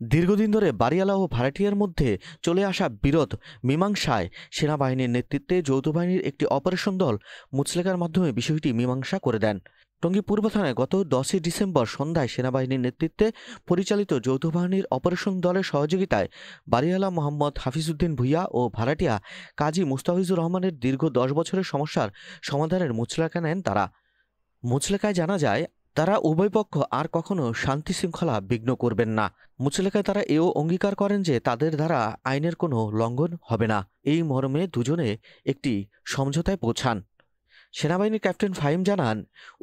দীর্ঘদিন ধরে বাড়িওয়ালা ও ভাড়াটিয়ার মধ্যে চলে আসা বিরোধ মীমাংসায় সেনাবাহিনীর নেতৃত্বে যৌথ বাহিনীর একটি অপারেশন দল মুচলেকার মাধ্যমে বিষয়টি মীমাংসা করে দেন। টঙ্গী পূর্ব থানায় গত 10 ডিসেম্বর সন্ধ্যায় সেনাবাহিনীর নেতৃত্বে পরিচালিত যৌথ বাহিনীর অপারেশন দলের সহযোগিতায় বাড়িওয়ালা মোহাম্মদ হাফিজউদ্দিন ভূঁইয়া ও ভাড়াটিয়া কাজী মুস্তাফিজুর রহমানের দীর্ঘ 10 বছরের সমস্যার সমাধানের মুচলেকা নেন তারা। মুচলেকায় জানা যায়, তারা উভয় পক্ষ আর কখনো শান্তি শৃঙ্খলা বিঘ্ন করবেন না। মুচলেকায় তারা এও অঙ্গীকার করেন যে তাদের দ্বারা আইনের কোনো লঙ্ঘন হবে না। এই মর্মে দুজনে একটি সমঝোতায় পৌঁছান। সেনাবাহিনীর ক্যাপ্টেন ফাহিম জানান,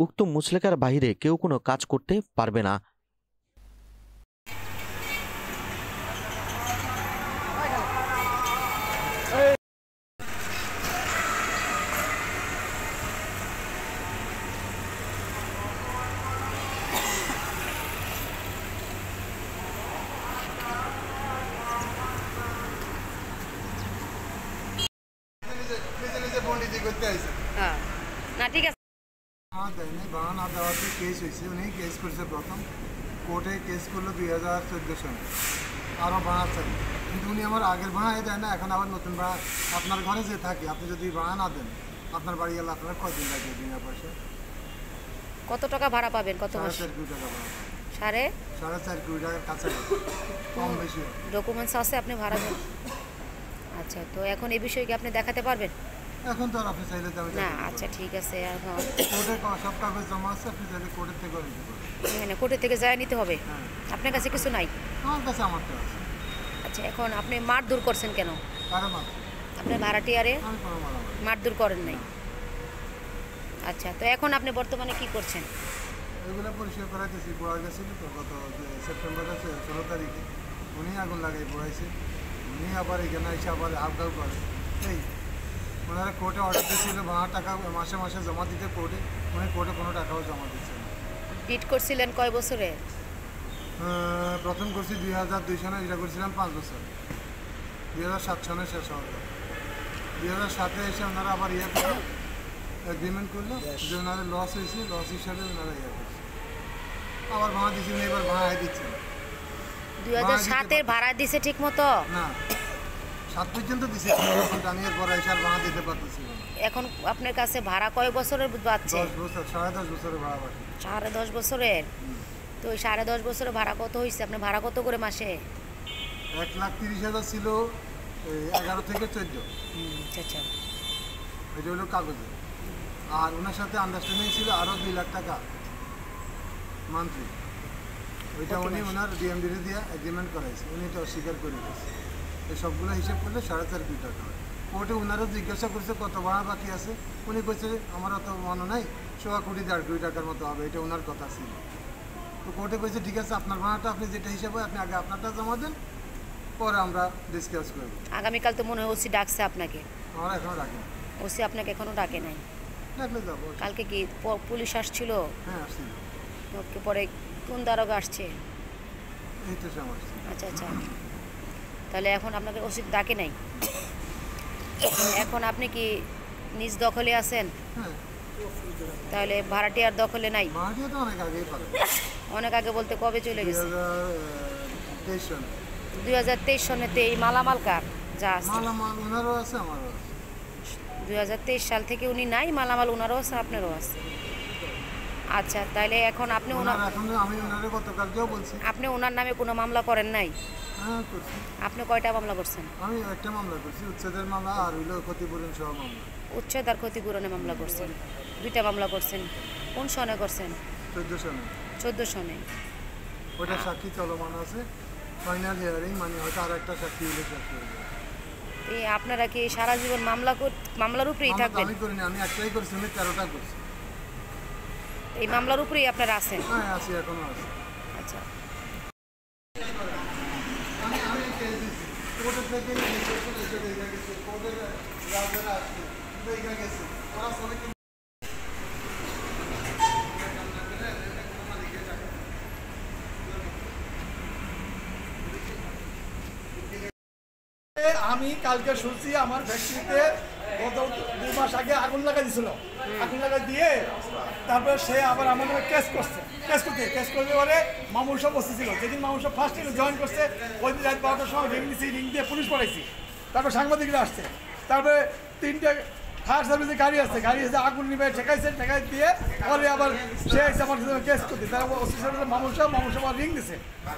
উক্ত মুচলেকার বাইরে কেউ কোনো কাজ করতে পারবে না। না ঠিক আছে, বাহানা দেওয়াতে কেস হয়েছে, উনি কেস করেছে প্রথম কোর্টে, কেস করলো 2014 সালে, আরও ভাড়া চাই, কিন্তু উনি আমার আগের ভাড়াই দেয় না, এখন আবার নতুন ভাড়া। আপনার ঘরে যে থাকে, আপনি যদি ভাড়া না দেন, আপনার বাড়ি গেলে আপনার কয়দিন লাগবে বিনা পয়সা? কত টাকা ভাড়া পাবেন? কত মাস? 4.5 কোটি টাকা ভাড়া। 4.5 কোটি টাকার কাছে, কম বেশি ডকুমেন্টস আছে আপনি ভাড়া দেন? আচ্ছা, তো এখন এই বিষয়ে কি আপনি দেখাতে পারবেন? এখন তো আর আপনি চাইলে না, আচ্ছা ঠিক আছে। এখন কোর্টে সব কাগজ জমা আছে, আপনি চাইলে কোর্টের থেকে নিতে পারবেন। কোর্টের থেকে যায় নিতে হবে? আপনার কাছে কিছু নাই? আমার কাছে আমারটা আছে। আচ্ছা, এখন আপনি মারধর করছেন কেন? আপনার ভাড়াটিয়ারে মারধর করেন নাই? আচ্ছা, তো এখন আপনি বর্তমানে কি করছেন? এগুলো পরিষ্কার করাইতেছি। পোড়া গেছিল তো গত সেপ্টেম্বরের 16 তারিখে উনি আগুন লাগাই পোড়াইছে। উনি আবার এখানে এসে আবার আবদার করে। এই ওনারা কোর্টে অর্ডার দিয়েছিল ভাড়া টাকা মাসে মাসে জমা দিতে কোর্টে, উনি কোর্টে কোনো টাকাও জমা দিচ্ছে না। বিট করছিলেন কয় বছরে? প্রথম করছি 2002 সালে, এটা করছিলাম 5 বছর। 2007 সালে শেষ হওয়ার পর 2007-এ এসে ওনারা আবার করে এগ্রিমেন্ট করলো যে ওনাদের লস হয়েছে, লস হিসাবে ওনারা করছে। আবার ভাড়া দিচ্ছেন, এবার ভাড়া দিচ্ছে 2007-এর ভাড়া দিছে ঠিক মতো? না, 7 পর্যন্ত দিছে, জানিয়ে পরে এসে আর ভাড়া দিতে পারতেছিল। এখন আপনার কাছে ভাড়া কয় বছরের বাচ্চা? 10 বছর, 10.5 বছরের ভাড়া বাকি। 10.5 বছরের? তো ওই 10.5 বছরের ভাড়া কত হয়েছে? আপনি ভাড়া কত করে মাসে? 1,30,000 ছিল 11 থেকে 14। আচ্ছা, এটা হলো কাগজে। আর ওনার সাথে আন্ডারস্ট্যান্ডিং ছিল আরও 2 লাখ টাকা মান্থলি। ওইটা উনি ওনার ডিএমডিরে দিয়ে এগ্রিমেন্ট করাইছে, উনি এটা অস্বীকার করে দিয়েছে। এই সবগুলো হিসেব করলে 4.5 কোটি টাকা হয়। কোর্টে ওনারও জিজ্ঞাসা করছে কত ভাড়া বাকি আছে, উনি বলছে আমার অত মনে নাই, 1.25 কোটি 1.5 কোটি টাকার মতো হবে, এটা ওনার কথা ছিল। তো কোর্টে বলছে ঠিক আছে, আপনার ভাড়াটা আপনি যেটা হিসাবে আপনি আগে আপনারটা জমা দেন, পরে আমরা ডিসকাস করব। আগামীকাল তো মনে হয় ওসি ডাকছে আপনাকে? আমরা এখনও ডাকি। ওসি আপনাকে এখনও ডাকে নাই? ডাকলে যাবো। কালকে কি পুলিশ আসছিল? হ্যাঁ, আসছিল। ওকে, পরে কোন দারোগা আসছে? এই তো সময়। আচ্ছা, তাহলে এখন আপনাকে ওসি ডাকে নাই? এখন আপনি কি নিজ দখলে আছেন? হ্যাঁ। তাহলে ভাড়াটিয়ার দখলে নাই? ভাড়াটিয়া তো অনেক আগেই পারে। অনেক আগে বলতে কবে চলে গেছে? 2023 সালে। 2023 সনেতে এই মালামাল কার যা আছে? মালামাল ওনারও আছে, আমারও আছে। 2023 সাল থেকে উনি নাই, মালামাল ওনারও আছে, আপনারও আছে। আচ্ছা, তাহলে এখন আপনি আমি ওনারে গতকালকেও বলছি। আপনি ওনার নামে কোনো মামলা করেন নাই? হ্যাঁ, করছি। আপনি কয়টা মামলা করছেন? আমি একটা মামলা করছি, উচ্ছেদের মামলা, আর হইলো ক্ষতিপূরণ সহ মামলা। উচ্ছেদ আর ক্ষতিপূরণের মামলা করছেন? 2টা মামলা করছেন। কোন সনে করছেন? 14 সনে। 14 সনে। ওটা সাক্ষী চলমান আছে, ফাইনাল হিয়ারিং, মানে হয়তো আর একটা সাক্ষী হলে শেষ হয়ে যাবে। আপনারা কি সারা জীবন মামলার উপরেই থাকবেন? আমি করিনি, আমি একটাই করছি, আমি 13টা করছি। এই মামলার উপরেই আপনারা আছেন? হ্যাঁ, আছি, এখনো আছি। আচ্ছা, কোর্টের থেকে কোর্টের রাজেরা আসছে, গেছে ওরা সবাই। আমি কালকে শুনছি আমার ফ্যাক্টরিতে গত 2 মাস আগে আগুন লাগাই দিয়েছিল। আগুন লাগাই দিয়ে তারপরে সে আবার আমার নামে কেস করছে। কেস করতে পরে মামুন সাহেব বসেছিল, যেদিন মামুন সাহেব ফার্স্ট জয়েন করছে ওই দিন রাত 12টার সময় রিং দিয়েছি, রিং দিয়ে পুলিশ পড়াইছি, তারপর সাংবাদিকরা আসছে, তারপরে 3টে ফায়ার সার্ভিসের গাড়ি আসছে, আগুন নিবে ঠেকাই দিয়ে পরে আবার সে এসে আমার কেস করতে, তারা ওসি সাহেব মামুন সাহেব রিং দিছে,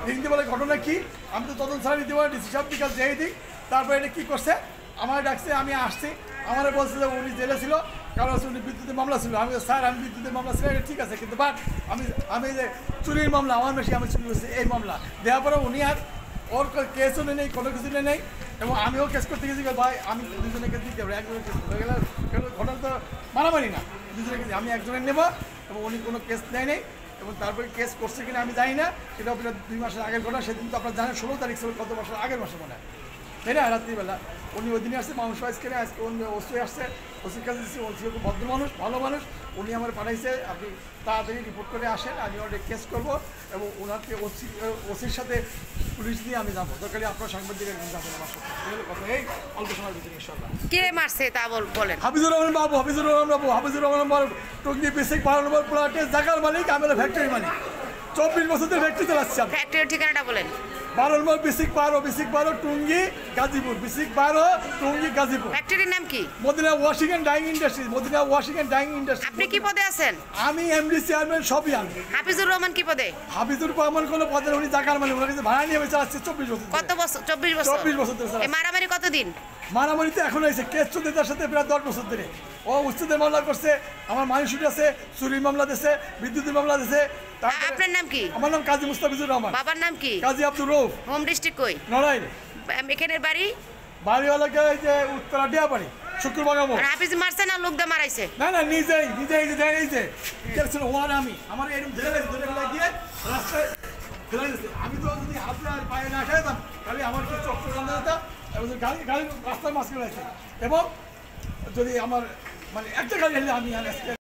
রিং দিয়ে বলে ঘটনা কি, আমি তো তদন্ত ছাড়া দিতে পারি, ডিসি সাহেব বিকাশ যেই দিক, তারপরে এটা কী করছে আমার ডাকছে, আমি আসছি, আমার বলছে যে উনি জেলে ছিল, কারণ উনি বিদ্যুতের মামলা ছিল, আমি স্যার আমি বিদ্যুতের মামলা ছিল, এটা ঠিক আছে, কিন্তু বাট আমি যে চুরির মামলা আমার বেশি আমি চুরি করছি এই মামলা দেওয়ার পরে উনি আর ওর কেসও নেই, কোনো কিছু নেই, এবং আমিও কেস করতে গেছি, ভাই আমি দুজনকে দিতে পারি, একজনের কেস হয়ে গেলে ঘটনা তো মারামারি না, দুজনকে আমি একজনের নেব, এবং উনি কোনো কেস নেই, এবং তারপরে কেস করছে কিনা আমি জানি না, সেটা 2 মাসের আগের ঘটনা, সেদিন তো আপনারা জানেন 16 তারিখ ছিল, কত মাসের আগের মাসে মনে হয়, তাই না, রাত্রিবেলা উনি ওই দিনে আসছে, মানুষ আজকে আজকে ওসি আসছে, ওসির কাছে দিচ্ছি, ওসি খুব ভদ্র মানুষ, ভালো মানুষ, উনি আমার পাঠাইছে, আপনি তাড়াতাড়ি রিপোর্ট করে আসেন, আমি ওটা কেস করবো, এবং ওনাকে ওসির সাথে পুলিশ দিয়ে আমি যাবো, দরকারি আপনার সাংবাদিক একজন যাবেন আমার সাথে, এগুলো কথা এই অল্প সময়ের ভিতরে ইনশাল্লাহ। কে মারছে তা বলেন। হাফিজুর রহমান বাবু, হাফিজুর রহমান বাবু টঙ্গী বেসিক 12 নম্বর প্লটের জায়গার মালিক, আমি ফ্যাক্টরি মালিক, 24 বছর ধরে ফ্যাক্টরি চালাচ্ছি। ফ্যাক্টরির ঠিকানাটা বলেন। 12 নম্বর বেসিক 12 টঙ্গী গাজীপুর, বেসিক 12 টঙ্গী গাজীপুর। ফ্যাক্টরির নাম কি? Madina washing and dyeing industry, Madina washing and dyeing industry. আপনি কি পদে আছেন? আমি এমডি চেয়ারম্যান সবই আমি। হাফিজুর রহমান কি পদে? হাফিজুর রহমান কোনো পদে উনি জায়গার মালিক, ওনার কাছে ভাড়া নিয়ে আমি চালাচ্ছি 24 বছর। কত বছর? 24 বছর। 24 বছর ধরে এই চালাচ্ছি। মারামারি কতদিন? মারামারি তো এখন হয়েছে, কেস চলতে তার সাথে প্রায় 10 বছর ধরে। ও উচ্ছেদের মামলা করছে, আমার মানুষের আছে, চুরির মামলা দিয়েছে, বিদ্যুতের মামলা দিয়েছে। আপনার নাম কি? আমার নাম কাজী মুস্তাফিজুর রহমান। বাবার নাম কি? কাজী আব্দুর রউফ। হোম ডিস্ট্রিক্ট কই? নড়াইল। এখানের বাড়ি? বাড়িওয়ালাকে এই যে উত্তরা ডিয়াবাড়ি, শুক্রবার মোড়। আর হাফিজ মারছে না লোক দা মারাইছে? না নিজেই এই যে দেখছেন ওয়ার আমি আমার এরকম ধরে দিয়ে রাস্তায় ফেলে দিয়েছে। আমি তো যদি হাতে আর পায়ে না খাইতাম তাহলে আমার কি চক্র কান্দা যেতাম, এবং গাড়ি রাস্তায় মাঝখানে আছে, এবং যদি আমার মানে একটা গাড়ি হলে আমি